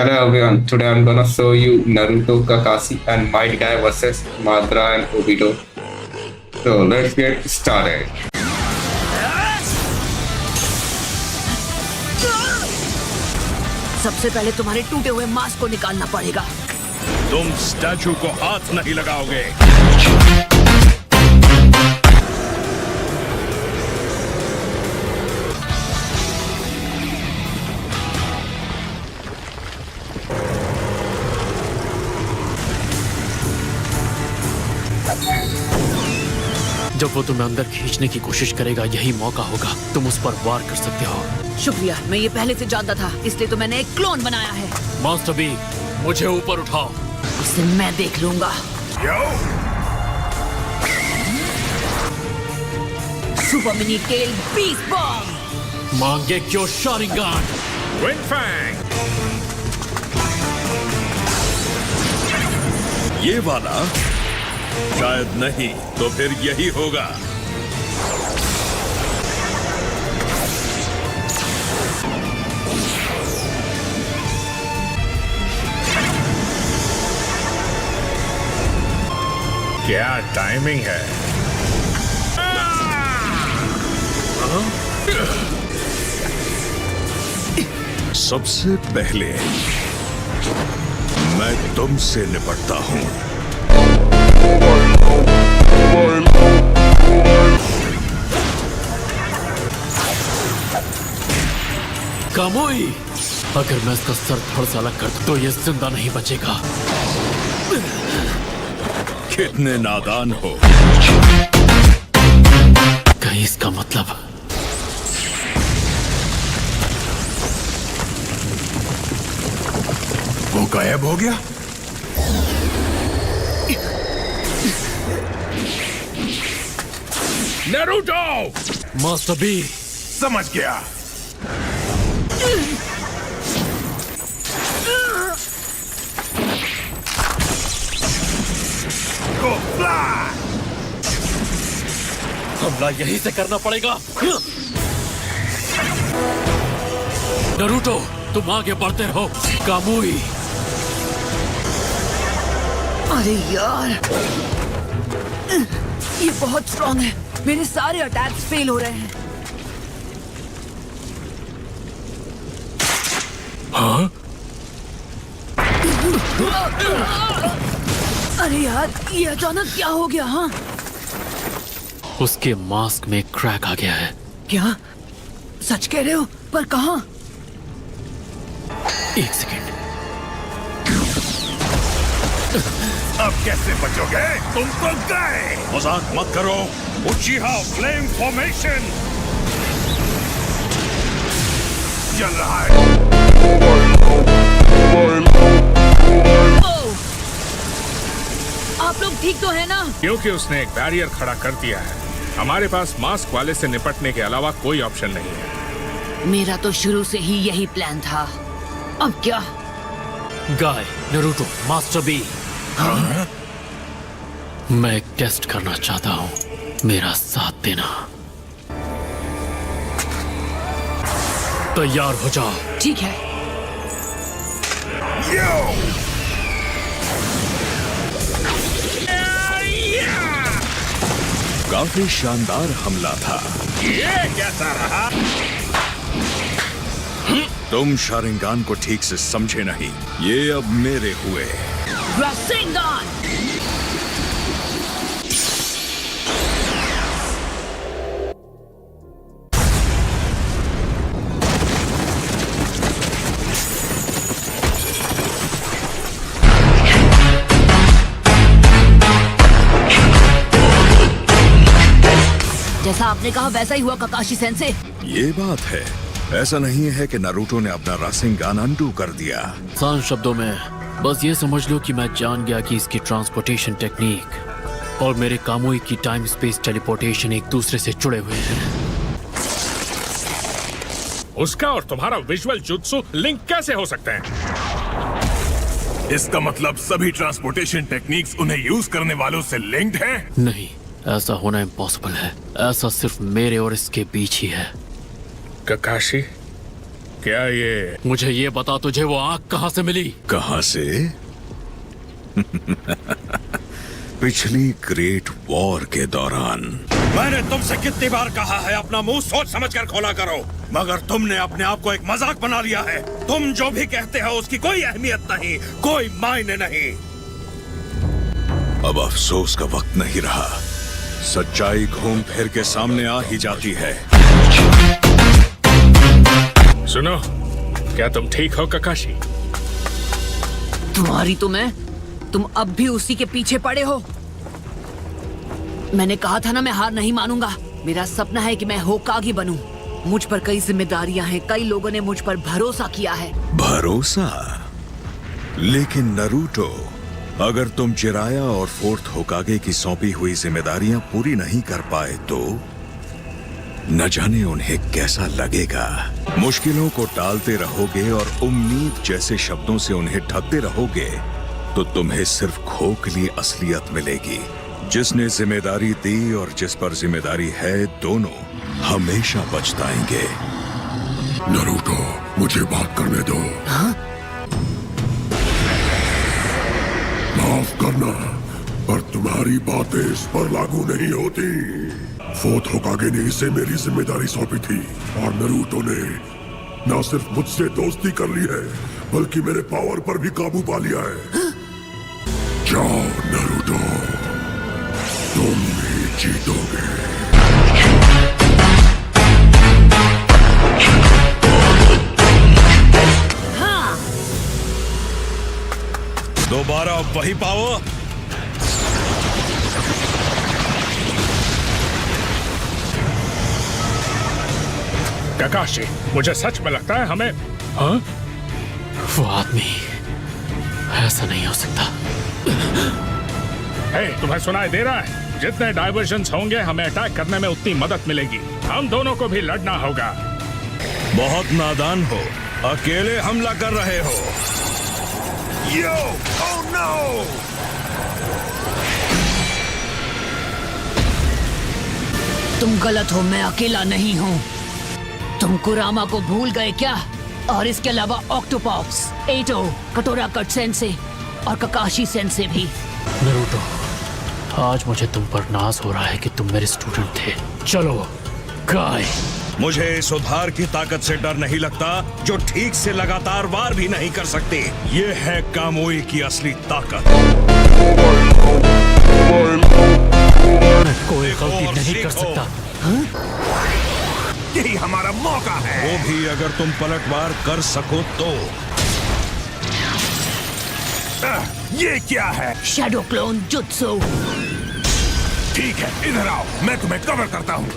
Hello everyone, today I'm gonna show you Naruto, Kakashi and Might Guy versus Madara and Obito. So let's get started. सबसे पहले तुम्हारे टूटे हुए mask को निकालना पड़ेगा। तुम स्टैचू को हाथ नहीं लगाओगे। जब वो तुम्हें अंदर खींचने की कोशिश करेगा, यही मौका होगा। तुम उस पर वार कर सकते हो। शुक्रिया, मैं ये पहले से जानता था, इसलिए तो मैंने एक क्लोन बनाया है। मास्टर बी, मुझे ऊपर उठाओ। उसे मैं देख लूंगा। Super mini tail beast bomb. मांगे क्यों शारिंगान? Wind Fang. ये वाला शायद नहीं, तो फिर यही होगा। क्या टाइमिंग है। सबसे पहले मैं तुमसे निपटता हूं। कामुई, अगर मैं इसका सर थोड़ा सा अलग कर दूं तो ये जिंदा नहीं बचेगा। कितने नादान हो। कहीं इसका मतलब वो गायब हो गया। नारुतो! मास्टर बी, समझ गया। Go fly! हमला यहीं से करना पड़ेगा। नारुतो, तुम आगे बढ़ते रहो। कामुई, अरे यार, ये बहुत स्ट्रांग है। मेरे सारे अटैक्स फेल हो रहे हैं। हाँ? अरे यार, ये अचानक क्या हो गया? हाँ, उसके मास्क में क्रैक आ गया है। क्या सच कह रहे हो? पर कहाँ? एक सेकेंड। अब कैसे बचोगे? तुम तो गए। मजाक मत करो। उचिहा फ्लेम फॉर्मेशन चल रहा है। ओह! आप लोग ठीक तो है ना? क्योंकि उसने एक बैरियर खड़ा कर दिया है। हमारे पास मास्क वाले से निपटने के अलावा कोई ऑप्शन नहीं है। मेरा तो शुरू से ही यही प्लान था। अब क्या? गाय, नारुतो, मास्टर बी, मैं एक टेस्ट करना चाहता हूँ। मेरा साथ देना। तैयार हो जाओ। ठीक है। काफी शानदार हमला था। ये कैसा रहा? तुम शारिंगान को ठीक से समझे नहीं। ये अब मेरे हुए। रासेंगान! जैसा आपने कहा वैसा ही हुआ ककाशी सेंसे। ये बात है। ऐसा नहीं है कि नारुतो ने अपना रासेंगान अनडू कर दिया। आसान शब्दों में बस ये समझ लो कि मैं जान गया कि इसकी ट्रांसपोर्टेशन टेक्निक और मेरे कामुई की टाइम स्पेस टेलीपोर्टेशन एक दूसरे से जुड़े हुए हैं। उसका और तुम्हारा विजुअल जुत्सु लिंक कैसे हो सकते हैं? इसका मतलब सभी ट्रांसपोर्टेशन टेक्निक्स उन्हें यूज करने वालों से लिंक्ड हैं? नहीं, ऐसा होना इम्पॉसिबल है। ऐसा सिर्फ मेरे और इसके बीच ही है। ककाशी, क्या ये मुझे ये बता, तुझे वो आंख कहाँ से मिली? कहां से? पिछली ग्रेट वॉर के दौरान। मैंने तुमसे कितनी बार कहा है अपना मुंह सोच समझ कर खोला करो, मगर तुमने अपने आप को एक मजाक बना लिया है। तुम जो भी कहते हो उसकी कोई अहमियत नहीं, कोई मायने नहीं। अब अफसोस का वक्त नहीं रहा। सच्चाई घूम फिर के सामने आ ही जाती है। सुनो, क्या तुम ठीक हो ककाशी? तुम्हारी तो मैं, तुम अब भी उसी के पीछे पड़े हो। मैंने कहा था ना, मैं हार नहीं मानूंगा। मेरा सपना है कि मैं होकागे बनूं। मुझ पर कई जिम्मेदारियां हैं, कई लोगों ने मुझ पर भरोसा किया है। भरोसा? लेकिन नरूटो, अगर तुम जिराया और फोर्थ होकागे की सौंपी हुई जिम्मेदारियां पूरी नहीं कर पाए तो न जाने उन्हें कैसा लगेगा। मुश्किलों को टालते रहोगे और उम्मीद जैसे शब्दों से उन्हें ढकते रहोगे तो तुम्हें सिर्फ खोखली असलियत मिलेगी। जिसने जिम्मेदारी दी और जिस पर जिम्मेदारी है, दोनों हमेशा पछताएंगे। नरूटो, मुझे बात करने दो। माफ करना, पर तुम्हारी बातें इस पर लागू नहीं होती। फोर्थ होकागे ने इसे मेरी जिम्मेदारी सौंपी थी और नरूटो ने न सिर्फ मुझसे दोस्ती कर ली है, बल्कि मेरे पावर पर भी काबू पा लिया है। जाओ नरूटो, तुम ही जीतोगे। दोबारा वही पाओ। ककाशी, मुझे सच में लगता है हमें। हाँ? वो आदमी, ऐसा नहीं हो सकता। हे, तुम्हें सुनाई दे रहा है? जितने डाइवर्जन्स होंगे हमें अटैक करने में उतनी मदद मिलेगी। हम दोनों को भी लड़ना होगा। बहुत नादान हो, अकेले हमला कर रहे हो। यो, ओह नो! तुम गलत हो, मैं अकेला नहीं हूँ। तुम कुरामा को भूल गए क्या? और इसके अलावा ऑक्टोपॉक्स, एटो, कटोरा कट सेंसे और ककाशी सेंसे भी। नरूटो, आज मुझे तुम पर नाज हो रहा है कि तुम मेरे स्टूडेंट थे। चलो गाय। मुझे इस उधार की ताकत से डर नहीं लगता जो ठीक से लगातार वार भी नहीं कर सकती। ये है कामोई की असली ताकत। मैं कोई गलती नहीं कर सकता। यही हमारा मौका है। वो भी अगर तुम पलटवार कर सको तो। ये क्या है? Shadow clone jutsu. ठीक है, इधर आओ, मैं तुम्हें कवर करता हूँ।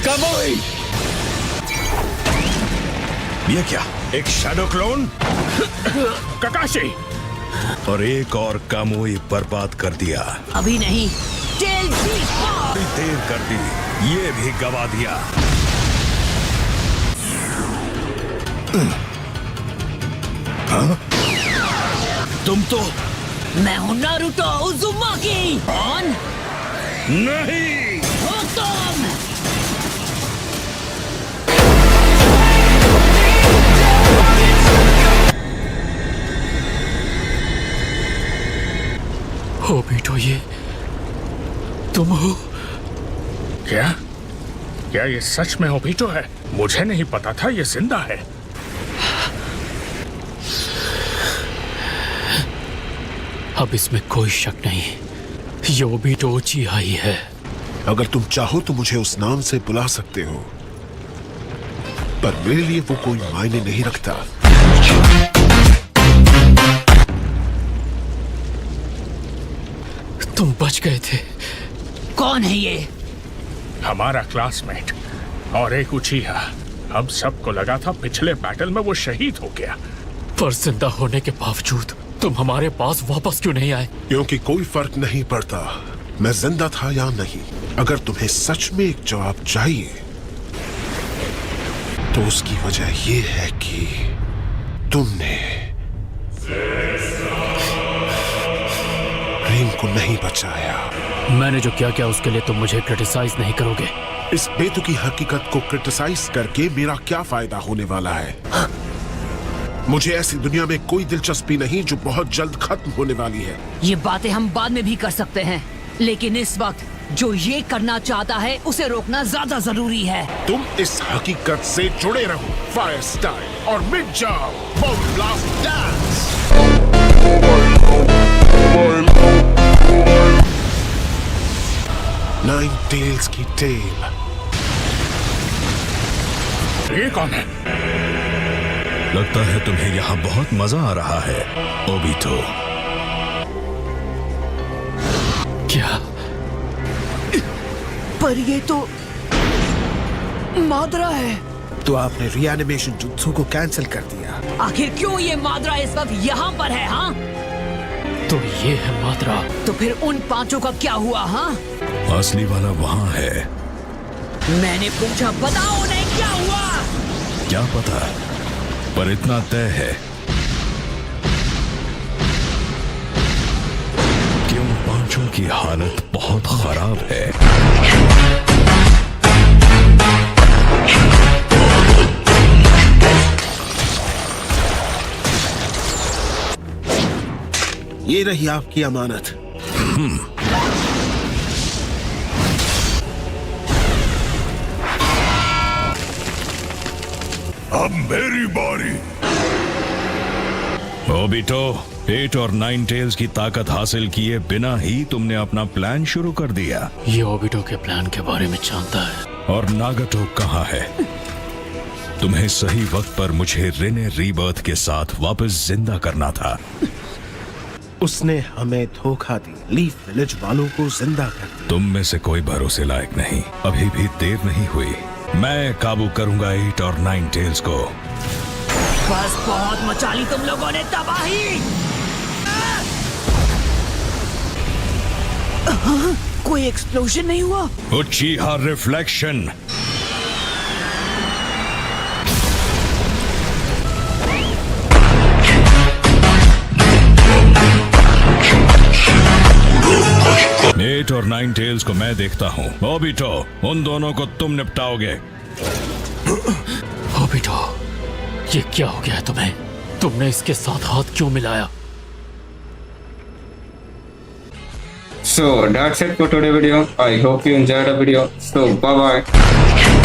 कामोई! ये क्या, एक शैडो क्लोन? ककाशी! और एक और कामोई बर्बाद कर दिया। अभी नहीं, टेल थोड़ी देर कर दी, ये भी गवा दिया। हाँ? तुम तो मैं हूँ नारुतो उज़ुमाकी। ऑन नहीं। हो तुम। ओबीटो, ये तुम हो? क्या? क्या ये सच में ओबीटो है? मुझे नहीं पता था ये जिंदा है। अब इसमें कोई शक नहीं, ये ओबीटो उचिहा ही है। अगर तुम चाहो तो मुझे उस नाम से बुला सकते हो, पर मेरे लिए वो कोई मायने नहीं रखता। तुम बच गए थे। कौन है ये? हमारा क्लासमेट और एक उचिहा। हम सबको लगा था पिछले बैटल में वो शहीद हो गया। पर जिंदा होने के बावजूद तुम हमारे पास वापस क्यों नहीं आए? क्योंकि कोई फर्क नहीं पड़ता मैं जिंदा था या नहीं। अगर तुम्हें सच में एक जवाब चाहिए तो उसकी वजह यह है कि तुमने प्रेम को नहीं बचाया। मैंने जो क्या किया उसके लिए तुम मुझे क्रिटिसाइज नहीं करोगे? इस बेतुकी हकीकत को क्रिटिसाइज करके मेरा क्या फायदा होने वाला है? मुझे ऐसी दुनिया में कोई दिलचस्पी नहीं जो बहुत जल्द खत्म होने वाली है। ये बातें हम बाद में भी कर सकते हैं, लेकिन इस वक्त जो ये करना चाहता है उसे रोकना ज्यादा जरूरी है। तुम इस हकीकत से जुड़े रहो, फायर स्टाइल, और मिट जाओ, bomb blast dance. Nine tails की टेल। ये कौन है? लगता है तुम्हें यहाँ बहुत मजा आ रहा है, ओबिटो। क्या? पर ये तो माद्रा है। तो आपने रीएनिमेशन जुत्सु को कैंसिल कर दिया। आखिर क्यों ये माद्रा इस वक्त यहाँ पर है? हाँ, तो ये है माद्रा। तो फिर उन पांचों का क्या हुआ? हाँ, असली वाला वहाँ है। मैंने पूछा, बताओ उन्हें क्या हुआ? क्या पता, पर इतना तय है कि उन पांचों की हालत बहुत खराब है। ये रही आपकी अमानत। अब मेरी बारी। ओबिटो, 8 और 9 टेल्स की ताकत हासिल किए बिना ही तुमने अपना प्लान शुरू कर दिया। ये ओबिटो के प्लान के बारे में जानता है। और नागाटो कहाँ है? तुम्हें सही वक्त पर मुझे रेने रीबर्थ के साथ वापस जिंदा करना था। उसने हमें धोखा दी, लीफ विलेज वालों को जिंदा कर दिया। तुम में से कोई भरोसे लायक नहीं। अभी भी देर नहीं हुई। मैं काबू करूंगा 8 और 9 टेल्स को। बस बहुत मचा ली तुम लोगों ने तबाही। कोई एक्सप्लोजन नहीं हुआ? उचिहा रिफ्लेक्शन। एट और 9 टेल्स को मैं देखता हूँ। ओबिटो, उन दोनों को तुम निपटाओगे। ओबिटो, ये क्या हो गया तुम्हें? तुमने इसके साथ हाथ क्यों मिलाया? So that's it for today's video. I hope you enjoyed the video. So bye bye.